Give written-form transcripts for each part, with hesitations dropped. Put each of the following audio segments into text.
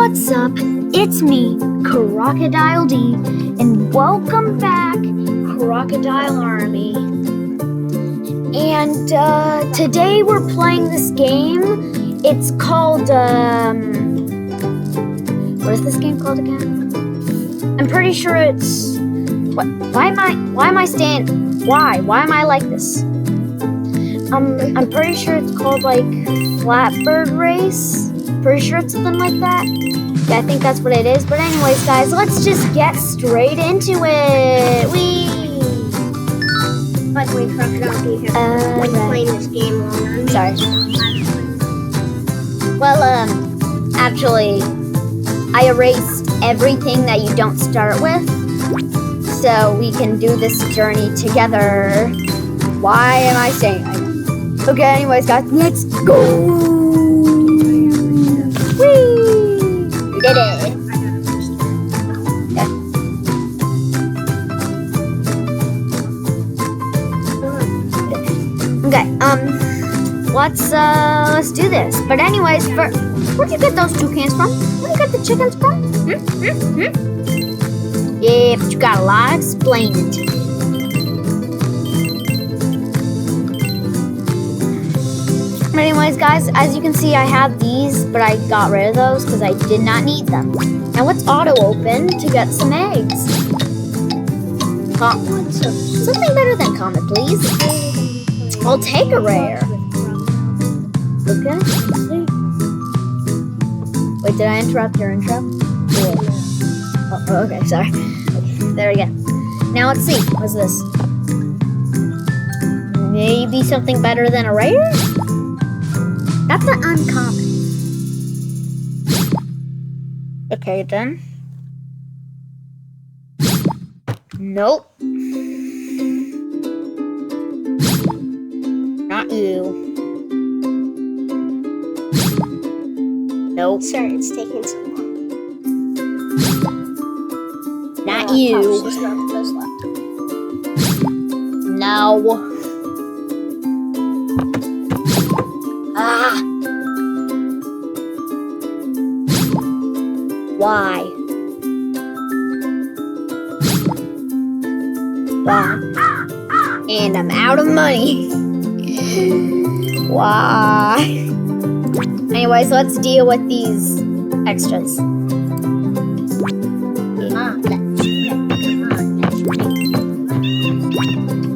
What's up? It's me, Crocodile D, and welcome back, Crocodile Army. And today we're playing this game. It's called what is this game called again? I'm pretty sure it's why am I like this? I'm pretty sure it's called like Flatbird Race. Pretty sure it's something like that. Yeah, I think that's what it is. But anyways, guys, let's just get straight into it. By the way, Crocodile, you have been playing this game longer. Sorry. Well, actually, I erased everything that you don't start with, so we can do this journey together. Why am I saying that? Okay, anyways, guys, let's go. Whee! We did it. Okay, let's do this. But anyways, where'd you get those toucans from? Where'd you get the chickens from? Yeah, but you got a lot explaining to me. But anyways, guys, as you can see, I have these, but I got rid of those because I did not need them. Now let's auto open to get some eggs. Something better than common, please. I'll take a rare. Okay. Wait, did I interrupt your intro? Yeah. Oh, okay, sorry. Okay, there we go. Now let's see. What's this? Maybe something better than a rare? That's an uncommon. Okay, then. Nope. Not you. Nope. Sorry, it's taking so long. Not you. She's not the first left. No. Ah. Why? Why? And I'm out of money. Why? Anyways, let's deal with these extras.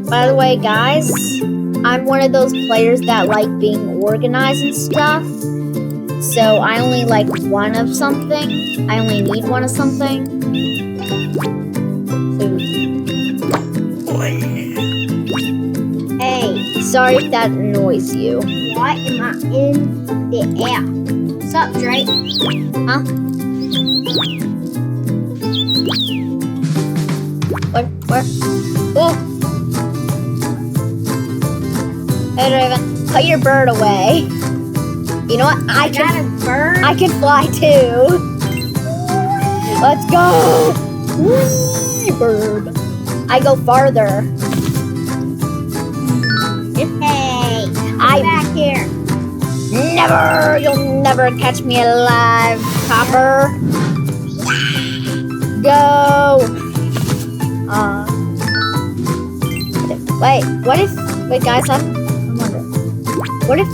By the way, guys, I'm one of those players that like being organized and stuff. So I only like one of something. I only need one of something. Hey, sorry if that annoys you. Why am I in the air? What's up, Drake? Huh? Where? Oh! Hey, Raven, put your bird away. You know what? I got a bird. I can fly too. Let's go! Whee, bird. I go farther. Hey, I'm back here. You'll never catch me alive, Copper. Go! Wait, wait guys, I'm wondering. What if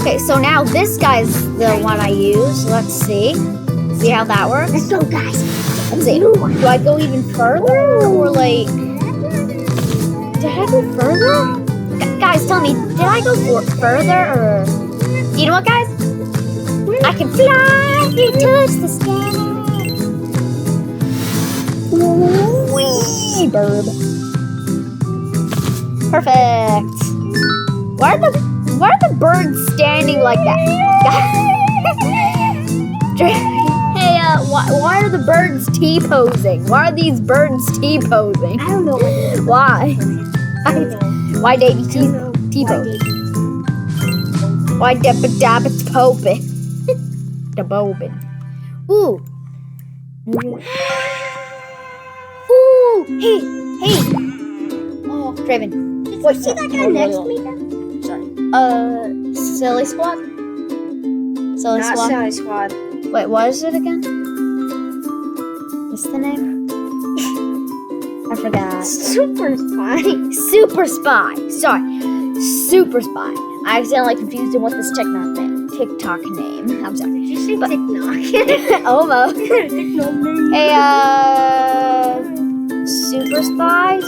Okay, so now this guy's the one I use. Let's see. See how that works? Let's go, guys. Let's see. Do I go even further? Or like... Did I go further? Guys, tell me, did I go further or... You know what, guys? I can fly and touch the sky. Wee, bird. Perfect. Why are the birds standing like that? Hey, why are the birds T-posing? Why are these birds T-posing? I don't know. Why? Why they T-posing? Why Dabba-Dabba's poping? The bobin. Ooh. Ooh. Hey. Oh, Draven. Did you see that guy next to me? Sorry. Silly Squad? Silly Not Squad? Silly Squad. Wait, what is it again? What's the name? I forgot. Super Spy. Super Spy. Sorry. Super Spy. I accidentally confused him with this TikTok name. I'm sorry. Did you say But- TikTok? Almost. TikTok name. Hey, Super Spies?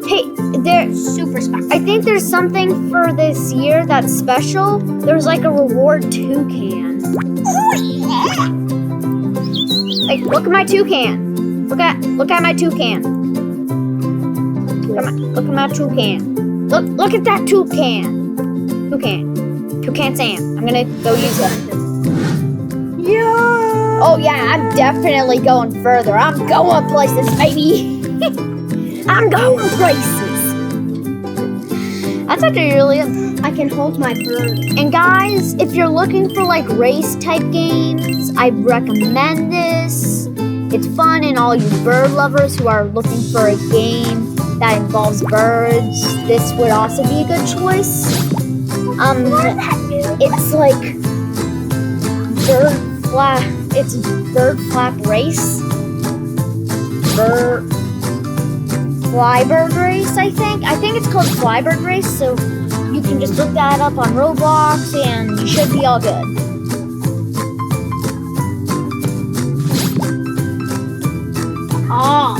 Hey, there. Super Spy. I think there's something for this year that's special. There's like a reward toucan. Oh yeah. Like, look at my toucan. Look at my toucan. Look at my toucan. Look at that toucan. Toucan Sam. I'm gonna go use him. Yeah. Oh yeah, I'm definitely going further. I'm going places, baby. I'm going places. That's actually really it. I can hold my bird. And guys, if you're looking for like race type games, I recommend this. It's fun, and all you bird lovers who are looking for a game that involves birds, this would also be a good choice. It's like bird flap race. Flybird race, I think. I think it's called Flybird race, so you can just look that up on Roblox and you should be all good. Oh.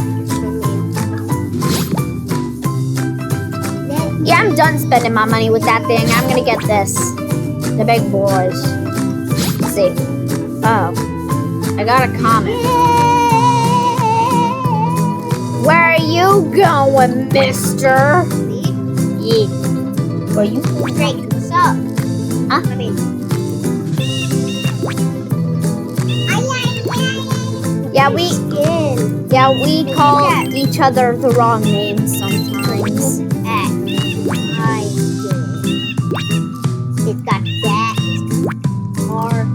Yeah, I'm done spending my money with that thing. I'm gonna get this. The big boys. Let's see. Oh. I got a comment. Where are you going, mister? Yeah. Where you? Great. What's up? Huh? I mean. Yeah, we call each other the wrong names sometimes. It's got that. Car.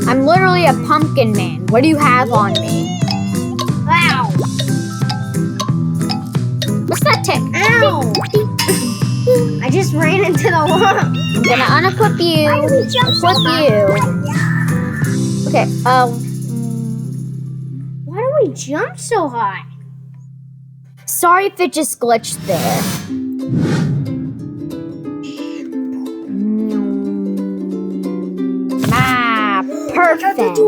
I'm literally a pumpkin man. What do you have on me? Wow. What's that tick? Ow. I just ran into the wall. I'm gonna unequip you. Why did we jump so Equip you. Okay, Why do we jump so high? sorry if it just glitched there. Perfect.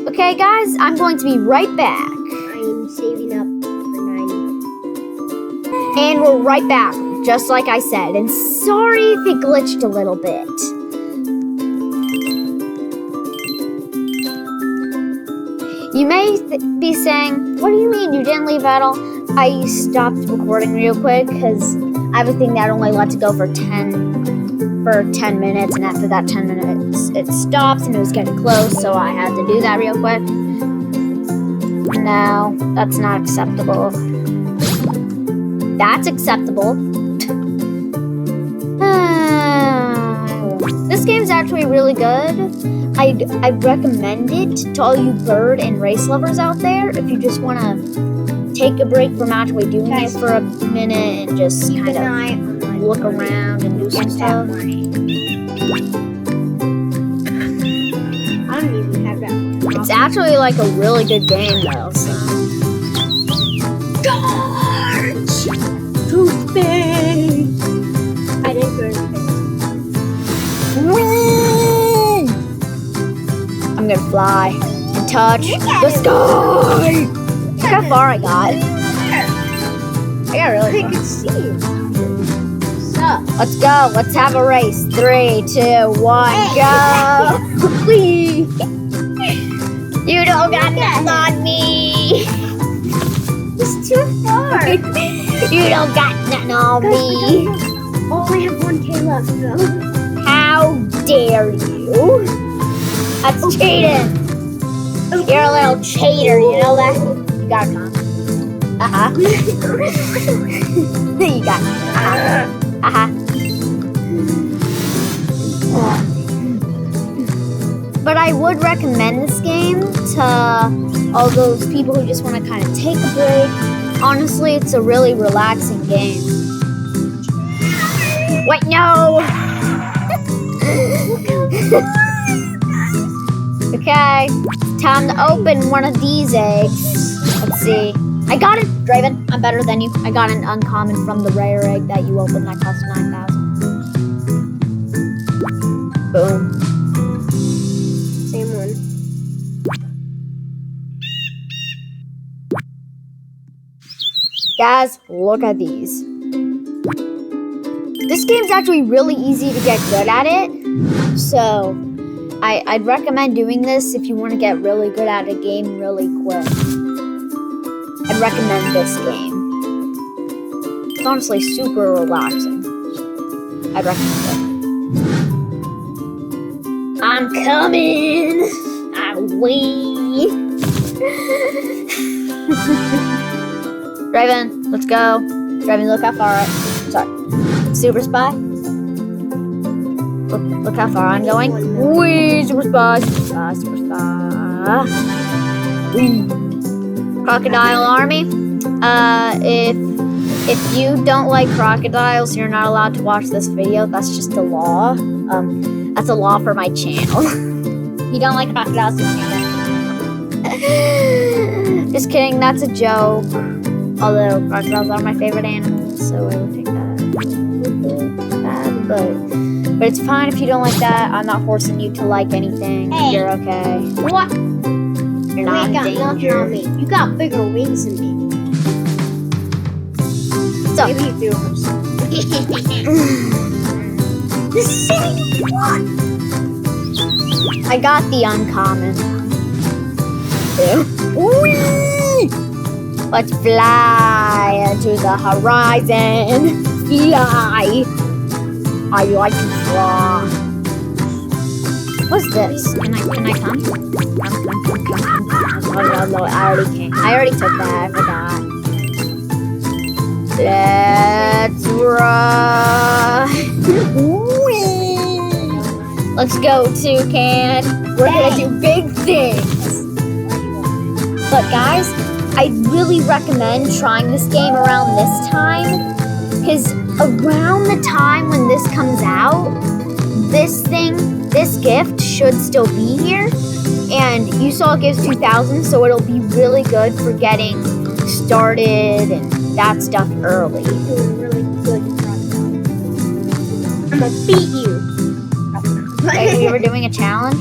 Okay, guys, I'm going to be right back. I'm saving up for 90. And we're right back, just like I said. And sorry if it glitched a little bit. You may be saying, what do you mean you didn't leave at all? I stopped recording real quick because I have a thing that only lets it go for 10 minutes, and after that 10 minutes it stops, and it was getting close, so I had to do that real quick. No, that's not acceptable. That's acceptable. This game's actually really good. I'd recommend it to all you bird and race lovers out there if you just want to take a break from actually doing it for a minute and just kind of look around and do some stuff. I don't even have that one. It's actually like a really good game though. So. Toothpick. I did good. I'm gonna fly and touch the sky. Look how far I got. I got really I far. can see you. What's up? Let's go. Let's have a race. 3, 2, 1, go. Please. You don't got nothing on me. It's too far. You don't got nothing on me. Oh, I have 1K left though. How dare you? That's cheating. You're a little cheater, you know that? You got a comment. Uh-huh. You got it. Uh-huh. But I would recommend this game to all those people who just want to kind of take a break. Honestly, it's a really relaxing game. Wait, no! Okay, time to open one of these eggs. Let's see. I got it, Draven. I'm better than you. I got an uncommon from the rare egg that you opened that cost 9,000. Boom. Same one. Guys, look at these. This game's actually really easy to get good at it. So, I'd recommend doing this if you want to get really good at a game really quick. I'd recommend this game. It's honestly super relaxing. I'd recommend it. I'm coming! Draven, let's go. Draven, look how far sorry. Super Spy. Look how far I'm going. Wee, Super Spy, Super Spy, Super Spy. Wee. Crocodile Army. If you don't like crocodiles, you're not allowed to watch this video. That's just a law. That's a law for my channel. If you don't like crocodiles, you can't. Just kidding, that's a joke. Although crocodiles are my favorite animals, so I would take that. But it's fine if you don't like that. I'm not forcing you to like anything. Hey. You're okay. What? You're not in got nothing danger. on me. You got bigger wings than me. So, Maybe you do. The same one. I got the uncommon. Whee! Let's fly to the horizon. Fly. I like to fly. What's this? Can I come? No, I already came. I already took that. I forgot. Let's run. Let's go, Toucan. We're gonna do big things. But guys, I really recommend trying this game around this time, because around the time when this comes out, this gift should still be here. And you saw it gives 2,000, so it'll be really good for getting started and that stuff early. You're doing really good. I'm gonna beat you. Like, we were doing a challenge.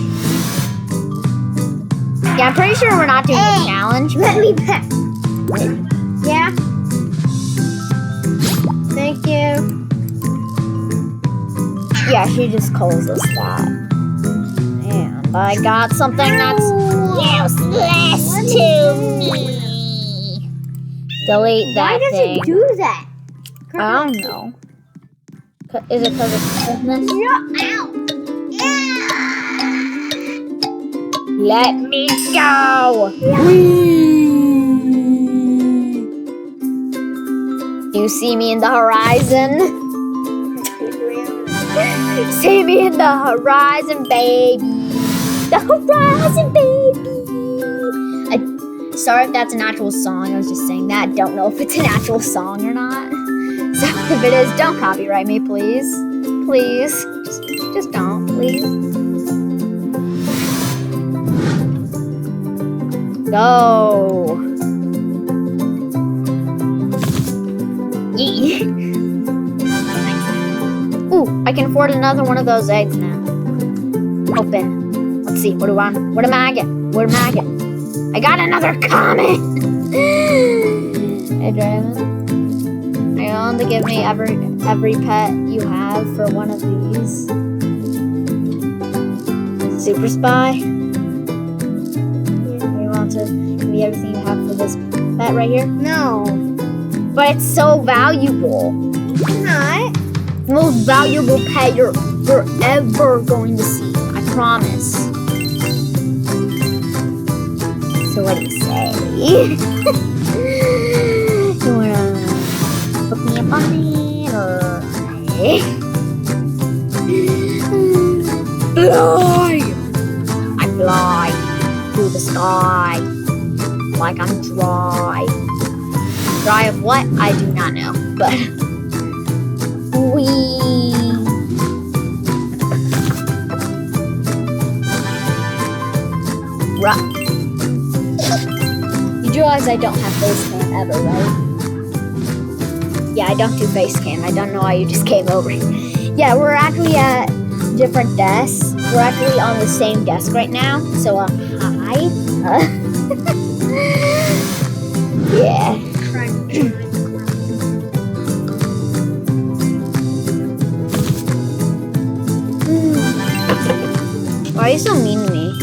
Yeah, I'm pretty sure we're not doing a challenge. Let me back. Yeah. Thank you. Yeah, she just calls us that. And I got something that's useless to me. Delete that Why does thing. it do that? I don't know. Is it because it's Christmas? Ow. Let me go! Do you see me in the horizon? See me in the horizon, baby. The horizon, baby. Sorry if that's an actual song. I was just saying that. Don't know if it's an actual song or not. So if it is, don't copyright me, please. Please. Just don't, please. Go. Yee. Ooh, I can afford another one of those eggs now. Open. Let's see. What am I getting? What am I getting? I got another comment. Hey, Draven. Are you willing to give me every pet you have for one of these? Super Spy. You want to give me everything you have for this pet right here? No. But it's so valuable. Not. The most valuable pet you're ever going to see. I promise. So what do you say? You wanna hook me up on it or fly? I fly through the sky like I'm dry. Dry of what? I do not know. But wee. realize I don't have face cam ever, right? Yeah, I don't do face cam. I don't know why you just came over. Yeah, we're actually at different desks. We're actually on the same desk right now. So, hi. Yeah. Why are you so mean to me?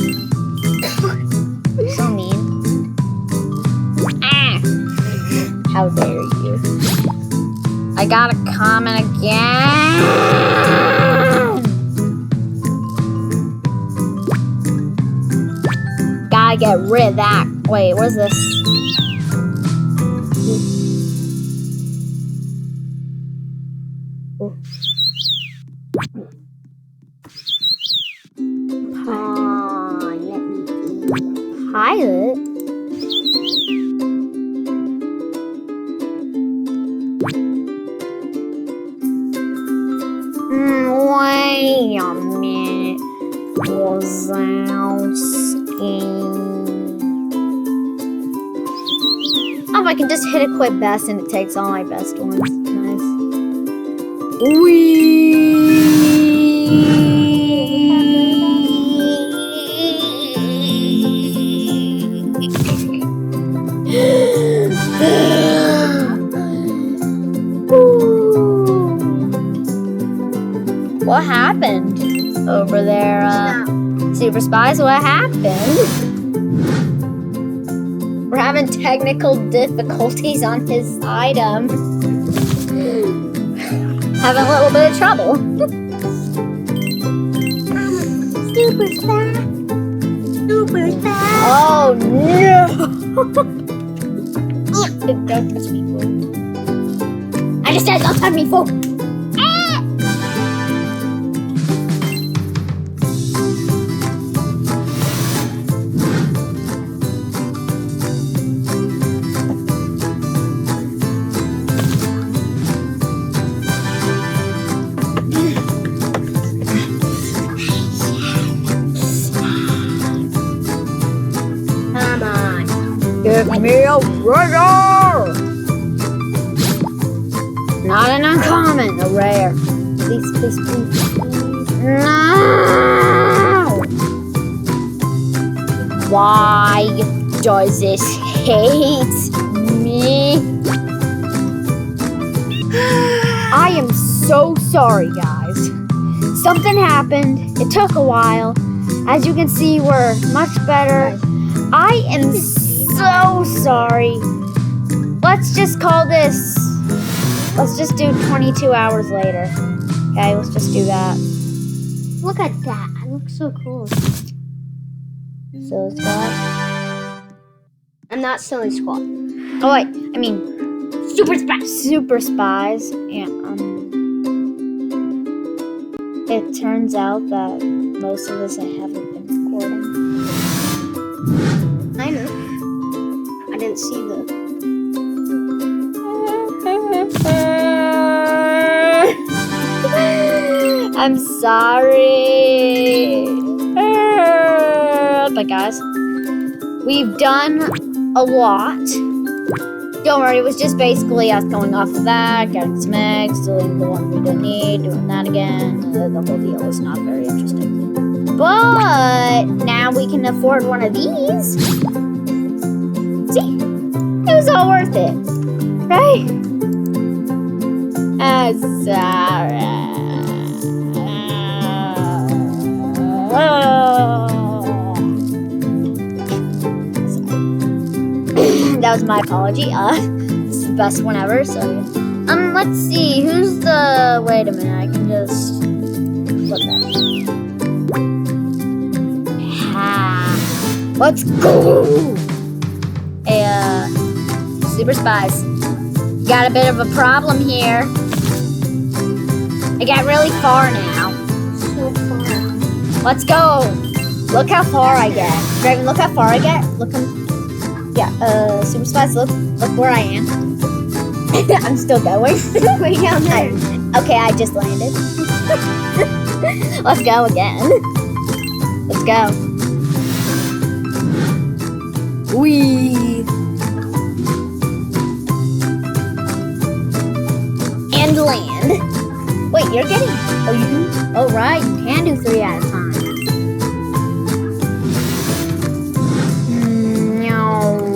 So mean. Ah! How dare you? I got a comment again. Gotta get rid of that. Wait, what's this? Let me eat. Pilot? Wait a minute. Wazowski. Oh, I can just hit equip best and it takes all my best ones. Nice. What happened over there, Super Spies? What happened? We're having technical difficulties on his item. Having a little bit of trouble. Super fast. Super fast. Oh no! Don't touch me, fool. I just said don't touch me, fool. Give me a rare! Not an uncommon, a rare. Please, please, please. No! Why does this hate me? I am so sorry, guys. Something happened. It took a while. As you can see, we're much better. I am so sorry. Let's just call this. Let's just do 22 hours later. Okay, let's just do that. Look at that. It looks so cool. So squad. I'm not silly squad. Oh wait, I mean super spies. Super spies. Yeah. It turns out that most of this I haven't been recording. I know. I didn't see the. I'm sorry. But guys, we've done a lot. Don't worry, it was just basically us going off of that, getting some eggs, deleting the one we didn't need, doing that again. The whole deal was not very interesting. But now we can afford one of these. See? It was all worth it. Right? I'm sorry. That was my apology. This is the best one ever, so let's see, who's the wait a minute, I can just flip that. Let's go! Hey, Super Spies. Got a bit of a problem here. I got really far now. So far. Let's go! Look how far I get. Draven, look how far I get. Look how... Yeah, Super Spies, look where I am. I'm still going. Way down there. Okay, I just landed. Let's go again. Let's go. Wee. land. Wait, you're getting... Oh, you... Oh, right. You can do 3 at a time. No.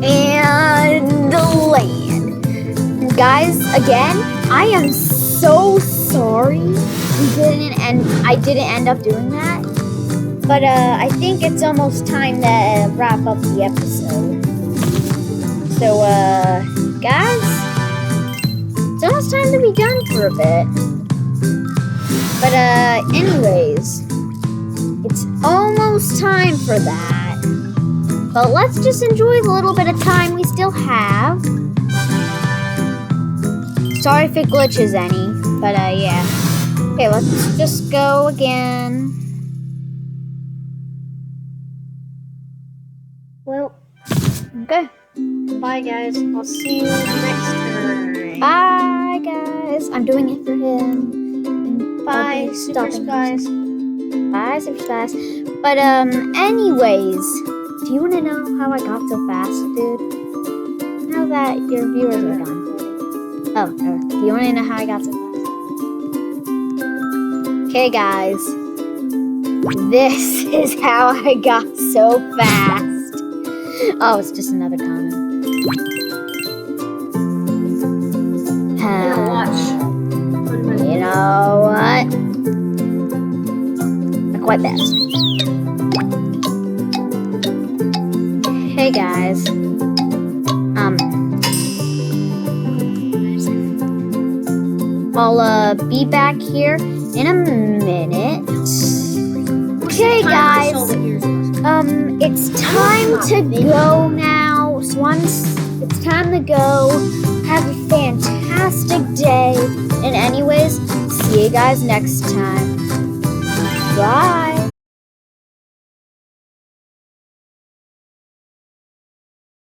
And the land. Guys, again, I am so sorry I didn't end up doing that. But I think it's almost time to wrap up the episode. So, guys, it's almost time to be done for a bit. But, anyways, it's almost time for that. But let's just enjoy the little bit of time we still have. Sorry if it glitches any, but, yeah. Okay, let's just go again. Well, Okay. bye guys. I'll see you next time. Bye, guys. I'm doing it for him. And Bye, I'll be Super stopping Spies. him. Bye, Super Spies. But, anyways, do you want to know how I got so fast, dude? Now that your viewers are gone. Oh, no. Do you want to know how I got so fast? Okay, guys. This is how I got so fast. Oh, it's just another comment. You know what? Not quite fast. Hey guys. I'll be back here in a minute. Okay, guys. It's time to go now. So it's time to go. Have a fantastic day. And anyways, see you guys next time. Bye.